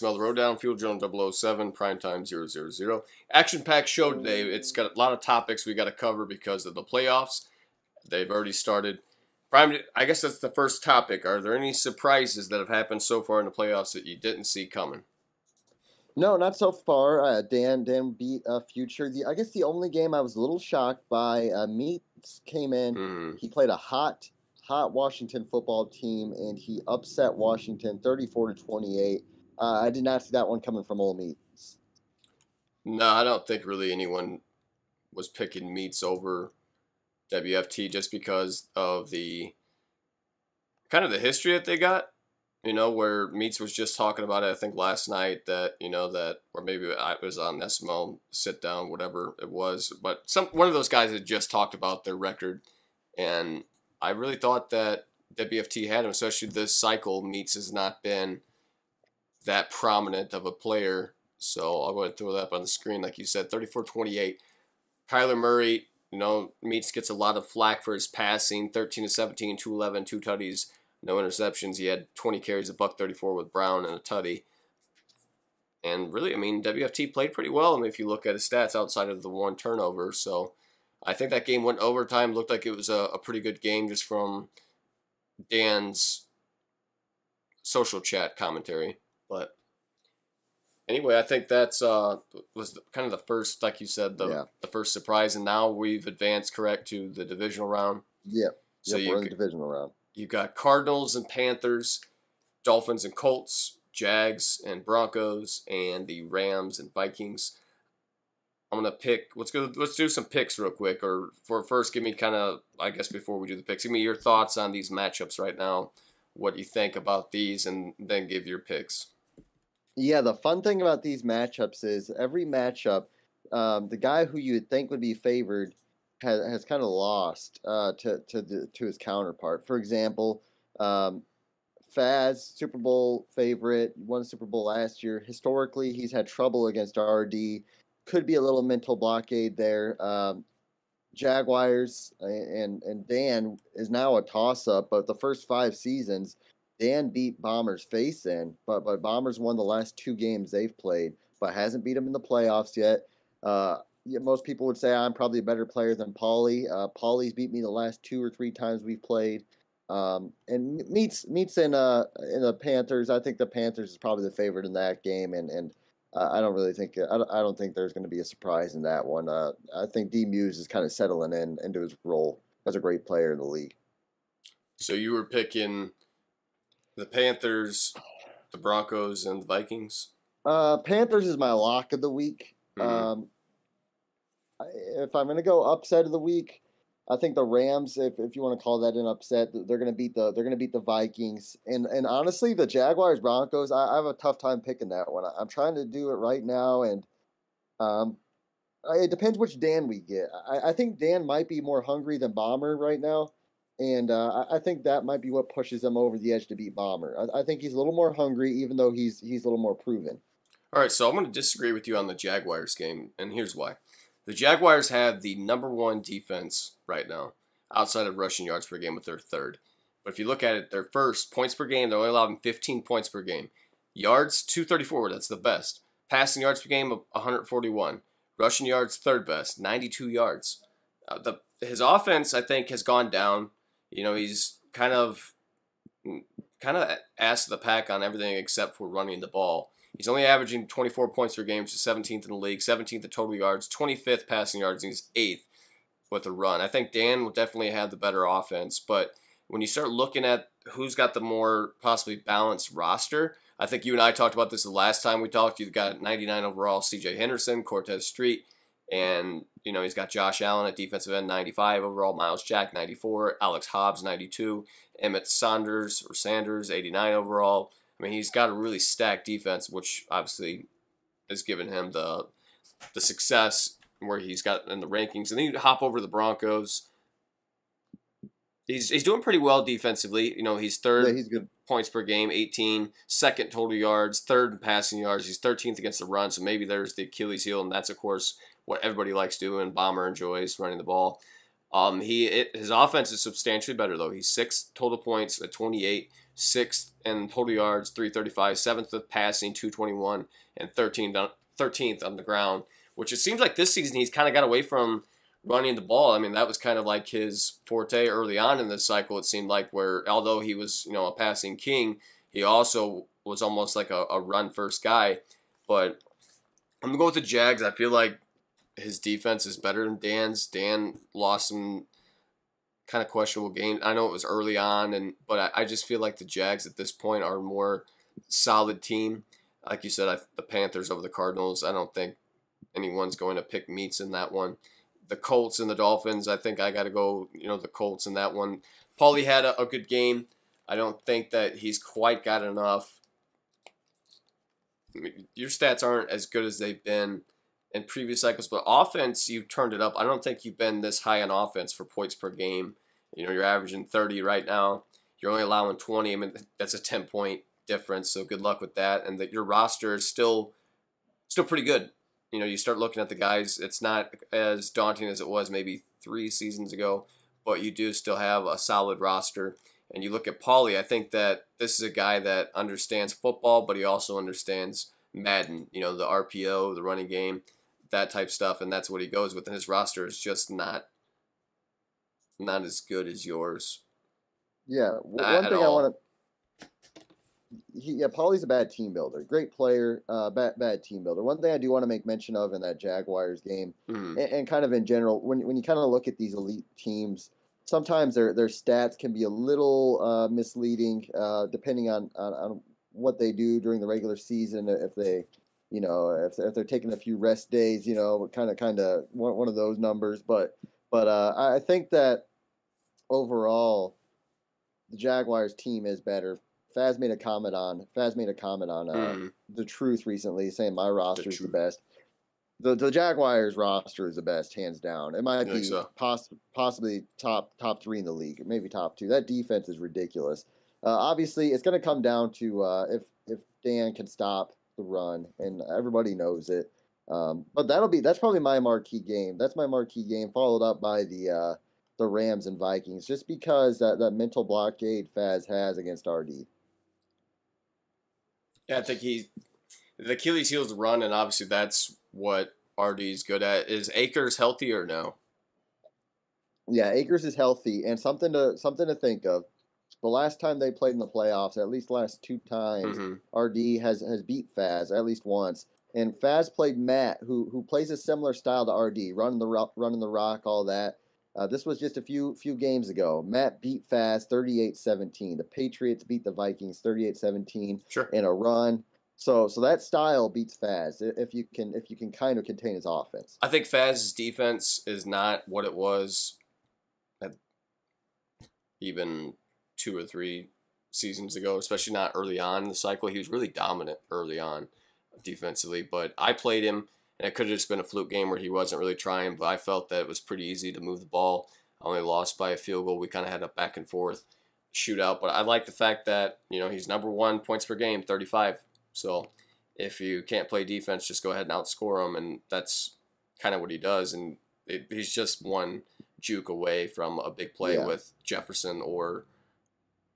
SML The Brodown, Field Journal 007, Primetime 000. Action-packed show today. It's got a lot of topics we got to cover because of the playoffs. They've already started. I guess that's the first topic. Are there any surprises that have happened so far in the playoffs that you didn't see coming? No, not so far. Dan beat Future. I guess the only game I was a little shocked by, Meats came in. Mm-hmm. He played a hot Washington football team, and he upset Washington 34-28. I did not see that one coming from Ole Meats. No, I don't think really anyone was picking Meats over WFT just because of the kind of the history that they got. You know, where Meats was just talking about it, I think last night that, or maybe I was on SML sit down, whatever it was. But one of those guys had just talked about their record. And I really thought that WFT had him, especially this cycle. Meats has not been that prominent of a player. So I'll go ahead and throw that up on the screen. Like you said, 34-28. Kyler Murray, Meats gets a lot of flack for his passing, 13-17, 211, 2 tutties. No interceptions. He had 20 carries, $134 with Brown and a tutty. And really, WFT played pretty well. If you look at his stats outside of the one turnover. So I think that game went overtime. Looked like it was a pretty good game just from Dan's social chat commentary. But anyway, I think that's was kind of the first, like you said, the first surprise. And now we've advanced, correct, to the divisional round. Yep. So we're in the divisional round. You got Cardinals and Panthers, Dolphins and Colts, Jags and Broncos, and the Rams and Vikings. I'm gonna pick. Let's do some picks real quick. Or first, give me kind of, I guess before we do the picks, give me your thoughts on these matchups right now. What you think about these, and then give your picks. Yeah, the fun thing about these matchups is every matchup, the guy who you would think would be favored has kind of lost to his counterpart. For example, Faz, Super Bowl favorite, won the Super Bowl last year. Historically, he's had trouble against RD. Could be a little mental blockade there. Jaguars and Dan is now a toss-up, but the first 5 seasons, Dan beat Bombers face in, but Bombers won the last 2 games they've played, but hasn't beat them in the playoffs yet. Most people would say I'm probably a better player than Paulie. Paulie's beat me the last 2 or 3 times we've played. And meets in the Panthers. I think the Panthers is probably the favorite in that game, and I don't really think I don't think there's going to be a surprise in that one. I think D Muse is kind of settling into his role as a great player in the league. So you were picking the Panthers, the Broncos, and the Vikings? Panthers is my lock of the week. Mm-hmm. If I'm going to go upset of the week, I think the Rams, if you want to call that an upset, they're going to beat the Vikings. And honestly, the Jaguars Broncos, I have a tough time picking that one. I'm trying to do it right now, and it depends which Dan we get. I think Dan might be more hungry than Bomber right now, and I think that might be what pushes him over the edge to beat Bomber. I think he's a little more hungry, even though he's a little more proven. All right, so I'm going to disagree with you on the Jaguars game, and here's why. The Jaguars have the #1 defense right now, outside of rushing yards per game with their 3rd. But if you look at it, their first, points per game, they're only allowing 15 points per game. Yards, 234, that's the best. Passing yards per game, 141. Rushing yards, 3rd best, 92 yards. His offense, I think, has gone down. He's kind of ass of the pack on everything except for running the ball. He's only averaging 24 points per game, which is 17th in the league, 17th in total yards, 25th passing yards, and he's 8th with a run. I think Dan will definitely have the better offense, but when you start looking at who's got the more possibly balanced roster, I think you and I talked about this the last time we talked. You've got 99 overall C.J. Henderson, Cortez Street, and he's got Josh Allen at defensive end, 95 overall, Miles Jack, 94, Alex Hobbs, 92, Emmett Sanders, 89 overall. He's got a really stacked defense, which obviously has given him the success where he's got in the rankings. And then you hop over to the Broncos. He's doing pretty well defensively. He's 3rd. Yeah, he's good. Points per game, 18, 2nd total yards, 3rd in passing yards. He's 13th against the run, so maybe there's the Achilles heel, and that's, of course, what everybody likes doing. Bomber enjoys running the ball. His offense is substantially better though. He's 6th total points at 28, 6th in total yards 335, 7th with passing 221, and 13th on the ground. Which it seems like this season he's kind of got away from running the ball. I mean, that was kind of like his forte early on in this cycle. It seemed like where although he was a passing king, he also was almost like a run first guy. But I'm gonna go with the Jags. I feel like his defense is better than Dan's. Dan lost some kind of questionable games. I know it was early on, but I just feel like the Jags at this point are a more solid team. Like you said, the Panthers over the Cardinals. I don't think anyone's going to pick meats in that one. The Colts and the Dolphins, I think I got to go, the Colts in that one. Paulie had a good game. I don't think that he's quite got enough. I mean, your stats aren't as good as they've been in previous cycles, but offense, you've turned it up. I don't think you've been this high on offense for points per game. You're averaging 30 right now. You're only allowing 20. I mean, that's a 10-point difference, so good luck with that. And that your roster is still pretty good. You start looking at the guys, it's not as daunting as it was maybe 3 seasons ago, but you do still have a solid roster. And you look at Paulie, I think that this is a guy that understands football, but he also understands Madden, the RPO, the running game, that type stuff, and that's what he goes with. And his roster is just not as good as yours. Yeah, one thing I want to. Paulie's a bad team builder. Great player, bad team builder. One thing I do want to make mention of in that Jaguars game, and kind of in general, when you kind of look at these elite teams, sometimes their stats can be a little misleading, depending on what they do during the regular season. If they, if they're taking a few rest days, kind of one of those numbers. But I think that overall, the Jaguars team is better. Faz made a comment on the truth recently, saying my roster is the best. The Jaguars roster is the best, hands down. It might be so. Possibly top 3 in the league, maybe top 2. That defense is ridiculous. Obviously, it's going to come down to if Dan can stop the run, and everybody knows it. But that's probably my marquee game. That's my marquee game, followed up by the Rams and Vikings, just because that mental blockade Faz has against RD. Yeah, I think the Achilles heel's run, and obviously that's what RD's good at. Is Akers healthy or no? Yeah, Akers is healthy, and something to think of. The last time they played in the playoffs, at least last 2 times, RD has beat Faz at least once. And Faz played Matt, who plays a similar style to RD, running the rock, all that. This was just a few games ago. Matt beat Faz 38-17. The Patriots beat the Vikings 38-17 in a run. So that style beats Faz if you can kind of contain his offense. I think Faz's defense is not what it was even 2 or 3 seasons ago, especially not early on in the cycle. He was really dominant early on defensively, but I played him. And it could have just been a fluke game where he wasn't really trying, but I felt that it was pretty easy to move the ball. I only lost by a field goal. We kind of had a back and forth shootout, but I like the fact that, he's number 1 points per game, 35. So if you can't play defense, just go ahead and outscore him, and that's kind of what he does. And he's just one juke away from a big play with Jefferson or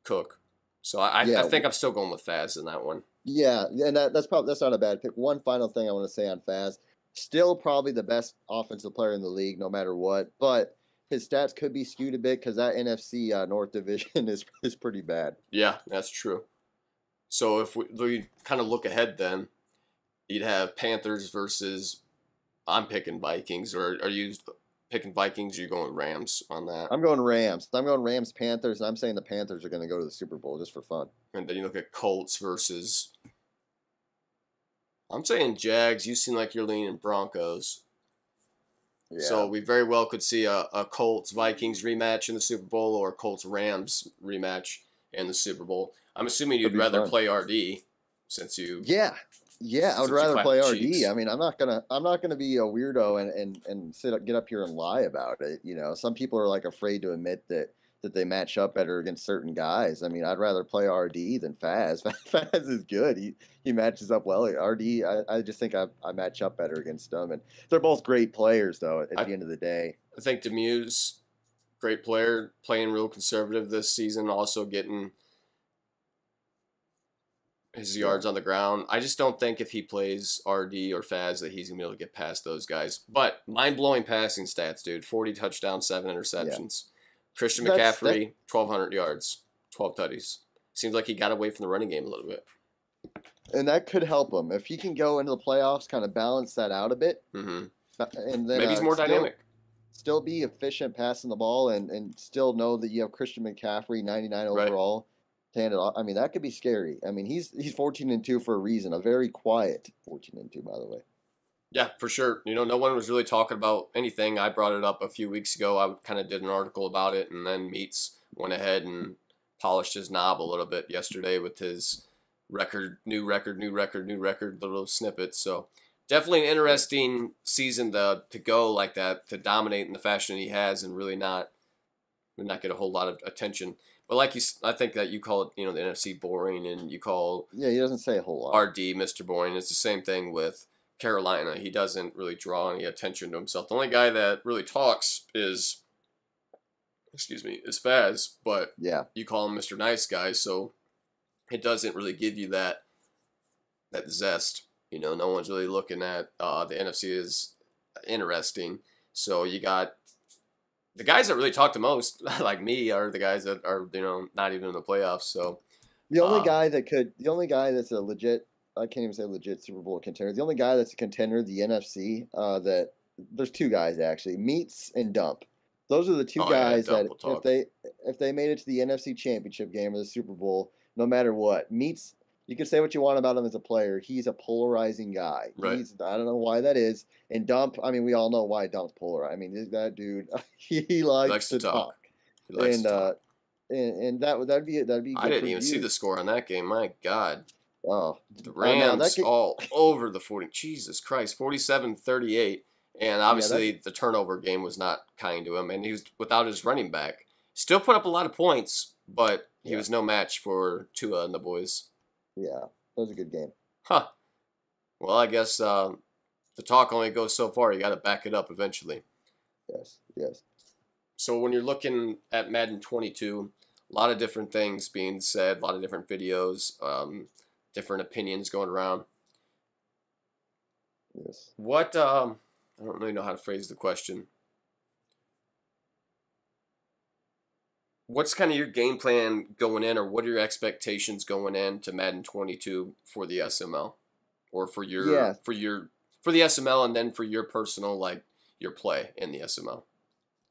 Cook. So I think I'm still going with Faz in that one. Yeah, and that's not a bad pick. One final thing I want to say on Faz. Still probably the best offensive player in the league, no matter what. But his stats could be skewed a bit because that NFC North division is pretty bad. Yeah, that's true. So if we kind of look ahead then, you'd have Panthers versus, I'm picking Vikings. Or are you picking Vikings or are you going Rams on that? I'm going Rams. I'm going Rams, Panthers, and I'm saying the Panthers are going to go to the Super Bowl just for fun. And then you look at Colts versus, I'm saying Jags. You seem like you're leaning Broncos. Yeah. So we very well could see a Colts-Vikings rematch in the Super Bowl or a Colts-Rams rematch in the Super Bowl. I'm assuming you'd rather play RD since you... Yeah, I would rather play RD. I mean, I'm not gonna be a weirdo and get up here and lie about it. Some people are like afraid to admit that they match up better against certain guys. I mean, I'd rather play RD than Faz. Faz is good. He matches up well. RD, I just think I match up better against them. And they're both great players, though, at the end of the day. I think Demuse great player, playing real conservative this season, also getting his yards on the ground. I just don't think if he plays RD or Faz that he's going to be able to get past those guys. But mind-blowing passing stats, dude. 40 touchdowns, 7 interceptions. Christian McCaffrey, 1,200 yards, 12 tutties. Seems like he got away from the running game a little bit. And that could help him. If he can go into the playoffs, kind of balance that out a bit. Mm-hmm. And then maybe he's more dynamic. Still be efficient passing the ball and still know that you have Christian McCaffrey, 99 overall. Right. To hand it off. I mean, that could be scary. I mean, he's 14-2 for a reason. A very quiet 14-2, by the way. Yeah, for sure. You know, no one was really talking about anything. I brought it up a few weeks ago. I kind of did an article about it, and then Meats went ahead and polished his knob a little bit yesterday with his new record, little snippets. So definitely an interesting season to go like that, to dominate in the fashion he has and really not get a whole lot of attention. But I think that you call it, you know, the NFC boring, and you call he doesn't say a whole lot. RD Mr. Boring. It's the same thing with Carolina. He doesn't really draw any attention to himself. The only guy that really talks is Faz, but yeah, you call him Mr. Nice Guy, so it doesn't really give you that zest. You know, no one's really looking at the NFC is interesting. So you got the guys that really talk the most, like me, are the guys that are, you know, not even in the playoffs. So the only guy that's a legit, I can't even say legit Super Bowl contender. The only guy that's a contender, the NFC, that there's two guys actually, Meats and Dump. Those are the two guys that if they made it to the NFC Championship game or the Super Bowl, no matter what, Meats, you can say what you want about him as a player. He's a polarizing guy. Right. I don't know why that is. And Dump, I mean, we all know why Dump's polarized. I mean, that dude, he likes to talk. He likes to talk. And that'd be good. I didn't even see the score on that game. My God. Oh, the Rams all over the 40. Jesus Christ, 47-38. And obviously the turnover game was not kind to him. And he was without his running back. Still put up a lot of points, but he was no match for Tua and the boys. Yeah, that was a good game. Huh. Well, I guess the talk only goes so far. You got to back it up eventually. Yes. So when you're looking at Madden 22, a lot of different things being said, a lot of different videos, different opinions going around. Yes. What, I don't really know how to phrase the question. What's kind of your game plan going in, or what are your expectations going in to Madden 22 for the SML, or for your for the SML, and then for your personal, like, your play in the SML?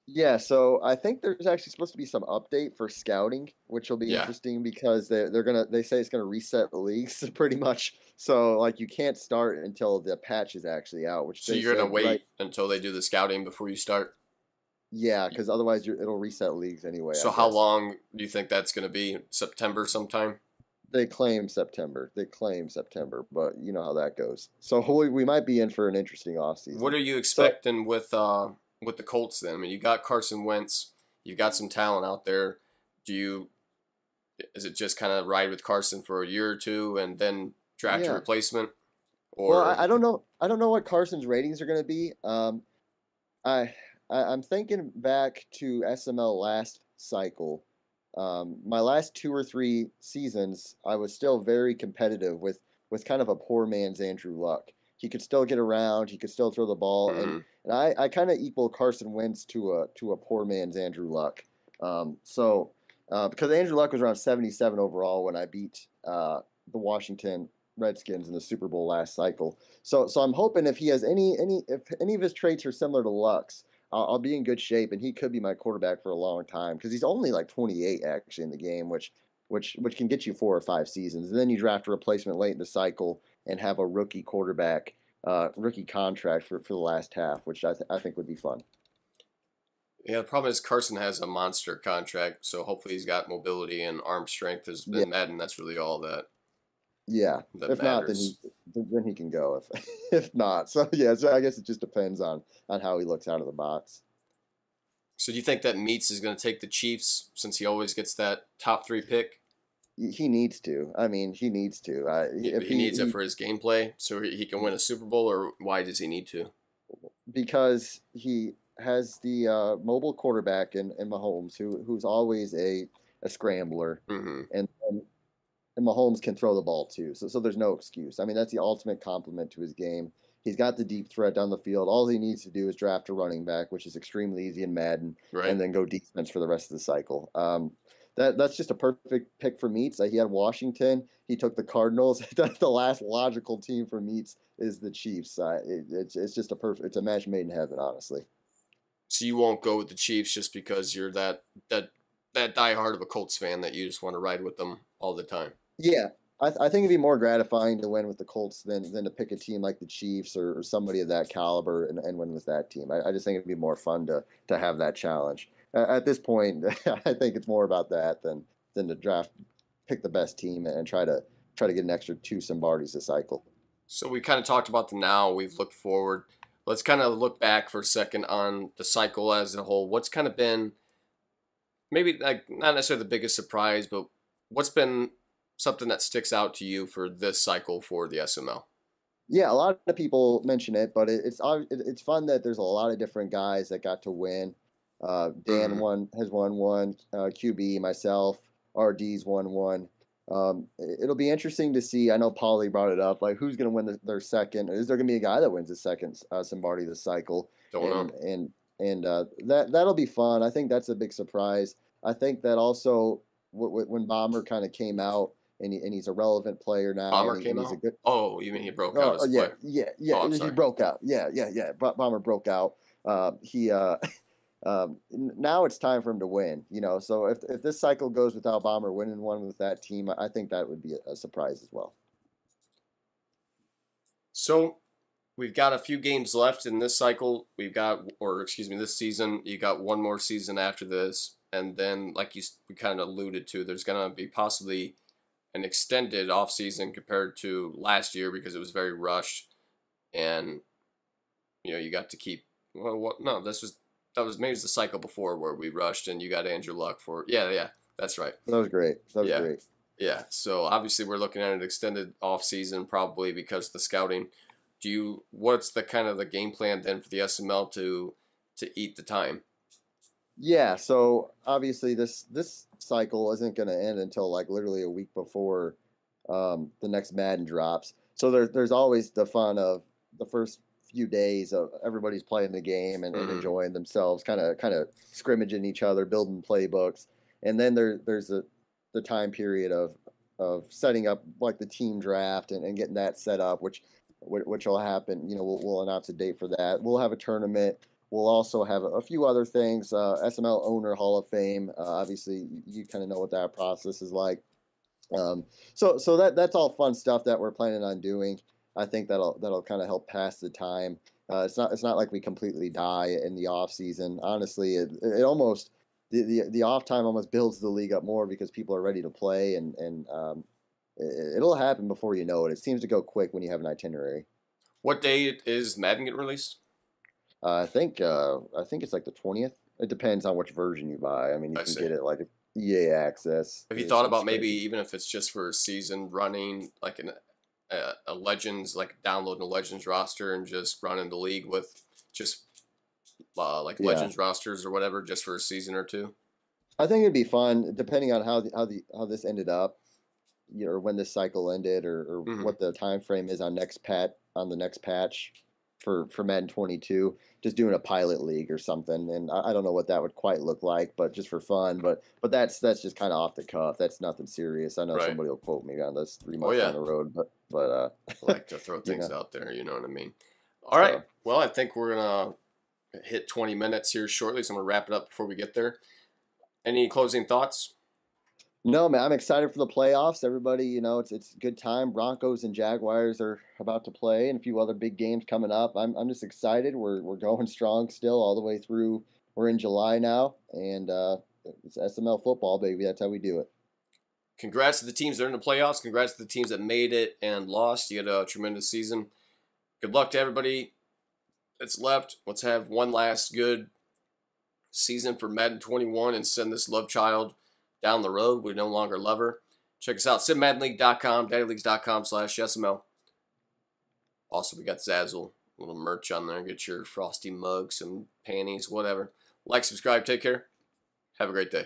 Yeah, so I think there's actually supposed to be some update for scouting, which will be interesting because they say it's gonna reset the leagues pretty much. So like you can't start until the patch is actually out. So you're gonna wait until they do the scouting before you start? Yeah, because otherwise it'll reset leagues anyway. So how long do you think that's going to be? September sometime? They claim September, but you know how that goes. So we might be in for an interesting offseason. What are you expecting with the Colts then? I mean, you got Carson Wentz, you've got some talent out there. Is it just kind of ride with Carson for a year or two and then draft a replacement? Or well, I don't know. I don't know what Carson's ratings are going to be. I'm thinking back to SML last cycle. My last 2 or 3 seasons, I was still very competitive with kind of a poor man's Andrew Luck. He could still get around. He could still throw the ball, and I kind of equal Carson Wentz to a poor man's Andrew Luck. Because Andrew Luck was around 77 overall when I beat the Washington Redskins in the Super Bowl last cycle. So I'm hoping if he has if any of his traits are similar to Luck's, I'll be in good shape, and he could be my quarterback for a long time because he's only like 28 actually in the game, which can get you 4 or 5 seasons. And then you draft a replacement late in the cycle and have a rookie quarterback, rookie contract for the last half, which I think would be fun. Yeah, the problem is Carson has a monster contract, so hopefully he's got mobility and arm strength. In Madden, that's really all that. Yeah, if matters. Not, then he can go. If not, so I guess it just depends on how he looks out of the box. So do you think that Meats is going to take the Chiefs since he always gets that top 3 pick? He needs to. I mean, he needs to. He needs it for his gameplay, so he can win a Super Bowl, or why does he need to? Because he has the mobile quarterback in Mahomes, who's always a scrambler, Mm-hmm. and Mahomes can throw the ball too. So there's no excuse. I mean, that's the ultimate compliment to his game. He's got the deep threat down the field. All he needs to do is draft a running back, which is extremely easy in Madden, Right. and then go defense for the rest of the cycle. That's just a perfect pick for Meats. He had Washington. He took the Cardinals. The last logical team for Meats is the Chiefs. It's just a perfect. It's a match made in heaven, honestly. So you won't go with the Chiefs just because you're that diehard of a Colts fan that you just want to ride with them all the time. Yeah, I think it'd be more gratifying to win with the Colts than to pick a team like the Chiefs or somebody of that caliber and win with that team. I just think it'd be more fun to have that challenge. At this point, I think it's more about that than to draft, pick the best team and try to get an extra 2 Simbardis a cycle. So we kind of talked about the now. We've looked forward. Let's kind of look back for a second on the cycle as a whole. What's kind of been maybe like not necessarily the biggest surprise, but what's been something that sticks out to you for this cycle for the SML? Yeah, a lot of people mention it, but it's fun that there's a lot of different guys that got to win. Dan Mm-hmm. has won one. QB, myself, RD's won one. It'll be interesting to see. I know Paulie brought it up. Like, who's going to win their second? Is there going to be a guy that wins the second Simbardi this cycle? Don't know. And that'll be fun. I think that's a big surprise. I think that also when Bomber kind of came out and he's a relevant player now. Bomber and came he's out? a good. Oh, you mean he broke out as a Yeah, player? yeah. Oh, I'm He sorry. broke out. Yeah. Bomber broke out. He now it's time for him to win. So if this cycle goes without Bomber winning one with that team, I think that would be a surprise as well. So we've got a few games left in this cycle. This season. You got one more season after this, and then, like we kind of alluded to, there's going to be possibly an extended off season compared to last year because it was very rushed, and you got to keep. Well, what? No, that was maybe it was the cycle before where we rushed and you got Andrew Luck for. Yeah, that's right. That was great. Yeah. Great. Yeah, so obviously we're looking at an extended off season probably because of the scouting. What's the kind of the game plan then for the SML to eat the time? Yeah, so obviously this cycle isn't going to end until like literally a week before the next Madden drops. So there's always the fun of the first few days of everybody's playing the game and enjoying themselves, kind of scrimmaging each other, building playbooks, and then there's the time period of setting up like the team draft and getting that set up, which will happen. We'll announce a date for that. We'll have a tournament. We'll also have a few other things. SML Owner Hall of Fame. Obviously, you kind of know what that process is like. So that's all fun stuff that we're planning on doing. I think that'll kind of help pass the time. It's not like we completely die in the off season. Honestly, it almost the off time almost builds the league up more because people are ready to play and it'll happen before you know it. It seems to go quick when you have an itinerary. What day is Madden getting released? I think it's like the 20th. It depends on which version you buy. I mean, you can get it like EA access. Have you thought about maybe even if it's just for a season running like a Legends, like downloading a Legends roster and just running the league with just Legends rosters or whatever just for a season or two? I think it'd be fun depending on how this ended up, or when this cycle ended, or what the time frame is on the next patch for Madden 22. Just doing a pilot league or something, and I don't know what that would quite look like, but just for fun. But that's just kind of off the cuff. That's nothing serious. I know somebody will quote me on this 3 months down the road, but I like to throw things out there. You know what I mean? All right. Well, I think we're gonna hit 20 minutes here shortly, so I'm gonna wrap it up before we get there. Any closing thoughts? No, man, I'm excited for the playoffs. Everybody, it's a good time. Broncos and Jaguars are about to play, and a few other big games coming up. I'm just excited. We're going strong still all the way through. We're in July now, and it's SML football, baby. That's how we do it. Congrats to the teams that are in the playoffs. Congrats to the teams that made it and lost. You had a tremendous season. Good luck to everybody that's left. Let's have one last good season for Madden 21 and send this love child down the road. We no longer love her. Check us out, simmaddenleague.com, daddyleagues.com/SML. Also, we got Zazzle. little merch on there. Get your frosty mug, some panties, whatever. Like, subscribe, take care. Have a great day.